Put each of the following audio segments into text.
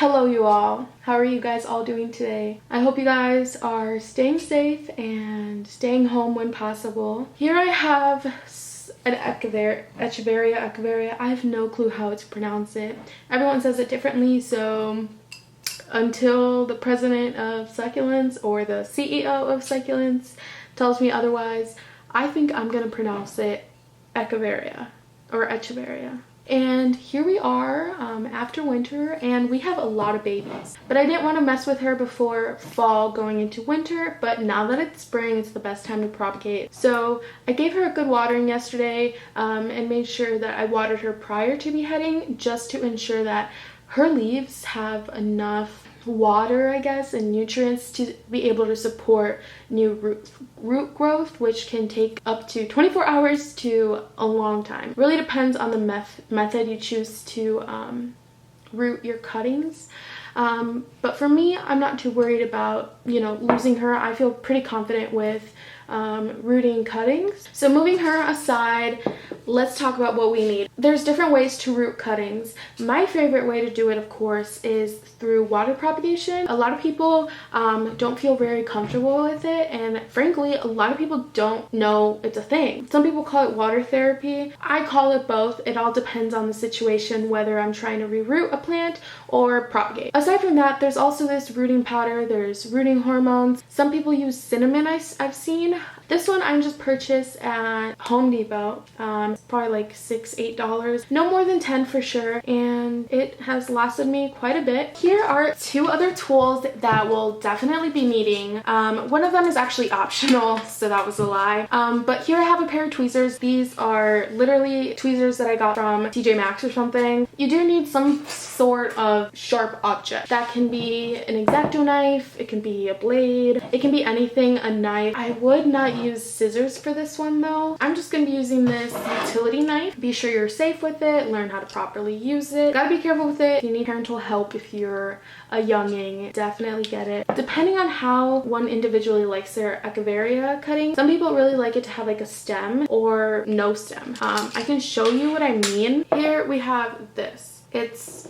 Hello you all. How are you guys all doing today? I hope you guys are staying safe and staying home when possible. Here I have an Echeveria. I have no clue how to pronounce it. Everyone says it differently, so until the president of Succulents or the CEO of Succulents tells me otherwise, I think I'm gonna pronounce it Echeveria or Echeveria. And here we are after winter, and we have a lot of babies, but I didn't want to mess with her before fall going into winter. But now that it's spring, it's the best time to propagate, so I gave her a good watering yesterday and made sure that I watered her prior to beheading, just to ensure that her leaves have enough water, I guess, and nutrients to be able to support new root growth, which can take up to 24 hours to a long time. Really depends on the method you choose to root your cuttings. But for me, I'm not too worried about, losing her. I feel pretty confident with rooting cuttings. So moving her aside, let's talk about what we need. There's different ways to root cuttings. My favorite way to do it, of course, is through water propagation. A lot of people don't feel very comfortable with it, and frankly, a lot of people don't know it's a thing. Some people call it water therapy. I call it both. It all depends on the situation, whether I'm trying to reroot a plant or propagate. Aside from that, there's also this rooting powder, there's rooting hormones. Some people use cinnamon, I've seen. This one I just purchased at Home Depot. It's probably like $6-8, no more than 10 for sure, and it has lasted me quite a bit. Here are two other tools that we'll definitely be needing. One of them is actually optional, so that was a lie. But here I have a pair of tweezers. These are literally tweezers that I got from TJ Maxx or something. You do need some sort of sharp object. That can be an X-Acto knife, it can be a blade, it can be anything, a knife. I would not use scissors for this one though. I'm just going to be using this utility knife. Be sure you're safe with it, learn how to properly use it. Gotta be careful with it. You need parental help if you're a younging. Definitely get it. Depending on how one individually likes their Echeveria cutting, some people really like it to have like a stem or no stem. I can show you what I mean. Here we have this. It's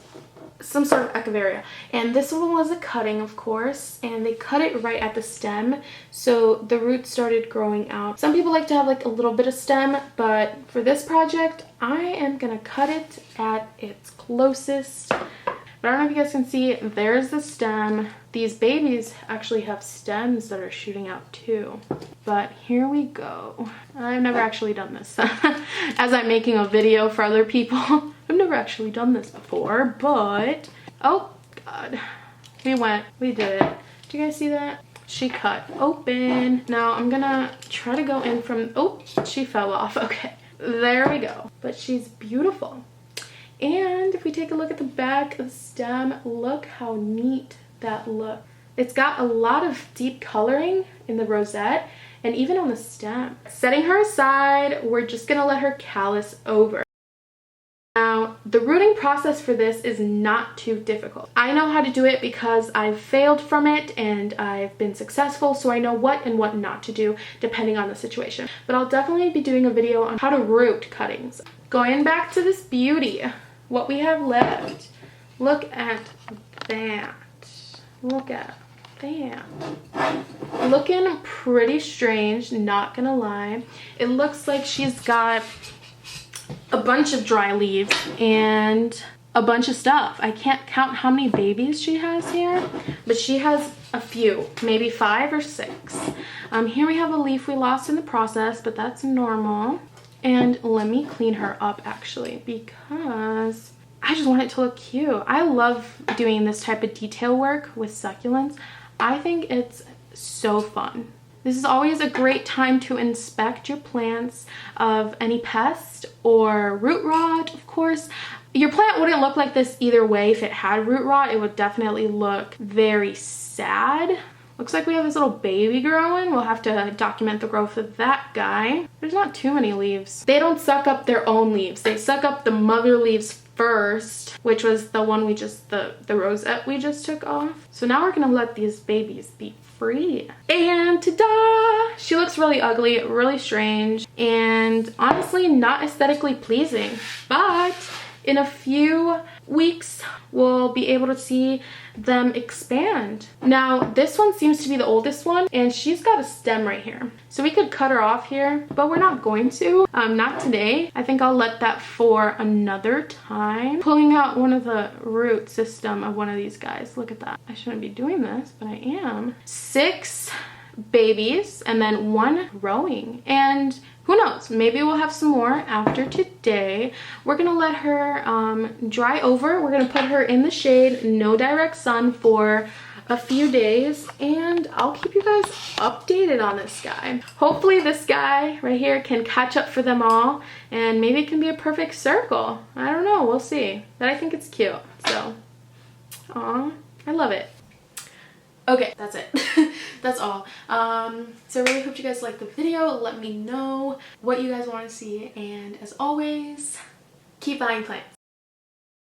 some sort of Echeveria, and this one was a cutting, of course, and they cut it right at the stem, so the roots started growing out. Some people like to have like a little bit of stem, but for this project I am gonna cut it at its closest. But I don't know if you guys can see, there's the stem. These babies actually have stems that are shooting out too. But here we go. I've never actually done this as I'm making a video for other people. I've never actually done this before, but oh god, we did it. Do you guys see that? She cut open. Now I'm gonna try to go in from, oh, she fell off. Okay, there we go. But she's beautiful. And if we take a look at the back of the stem, look how neat that looks. It's got a lot of deep coloring in the rosette and even on the stem. Setting her aside, we're just gonna let her callus over. Now, the rooting process for this is not too difficult. I know how to do it because I've failed from it and I've been successful, so I know what and what not to do depending on the situation. But I'll definitely be doing a video on how to root cuttings. Going back to this beauty, what we have left, look at that. Look at that. Looking pretty strange, not gonna lie. It looks like she's got a bunch of dry leaves and a bunch of stuff. I can't count how many babies she has here, but she has a few, maybe 5 or 6. Here we have a leaf we lost in the process, but that's normal. And let me clean her up actually, because I just want it to look cute. I love doing this type of detail work with succulents. I think it's so fun. This is always a great time to inspect your plants of any pest or root rot, of course. Your plant wouldn't look like this either way. If it had root rot, it would definitely look very sad. Looks like we have this little baby growing. We'll have to document the growth of that guy. There's not too many leaves. They don't suck up their own leaves. They suck up the mother leaves first, which was the one the rosette we just took off. So now we're gonna let these babies be free. And ta-da! She looks really ugly, really strange, and honestly not aesthetically pleasing. But in a few weeks, we'll be able to see them expand. Now, this one seems to be the oldest one, and she's got a stem right here. So we could cut her off here, but we're not going to. Not today. I think I'll let that for another time. Pulling out one of the root system of one of these guys. Look at that. I shouldn't be doing this, but I am. 6 babies and then 1 growing. And who knows, maybe we'll have some more after today. We're gonna let her dry over. We're gonna put her in the shade, no direct sun, for a few days, and I'll keep you guys updated on this guy. Hopefully this guy right here can catch up for them all, and maybe it can be a perfect circle. I don't know, we'll see. But I think it's cute, so aw, I love it. Okay, that's it. That's all. So I really hope you guys liked the video. Let me know what you guys want to see, and as always, keep buying plants.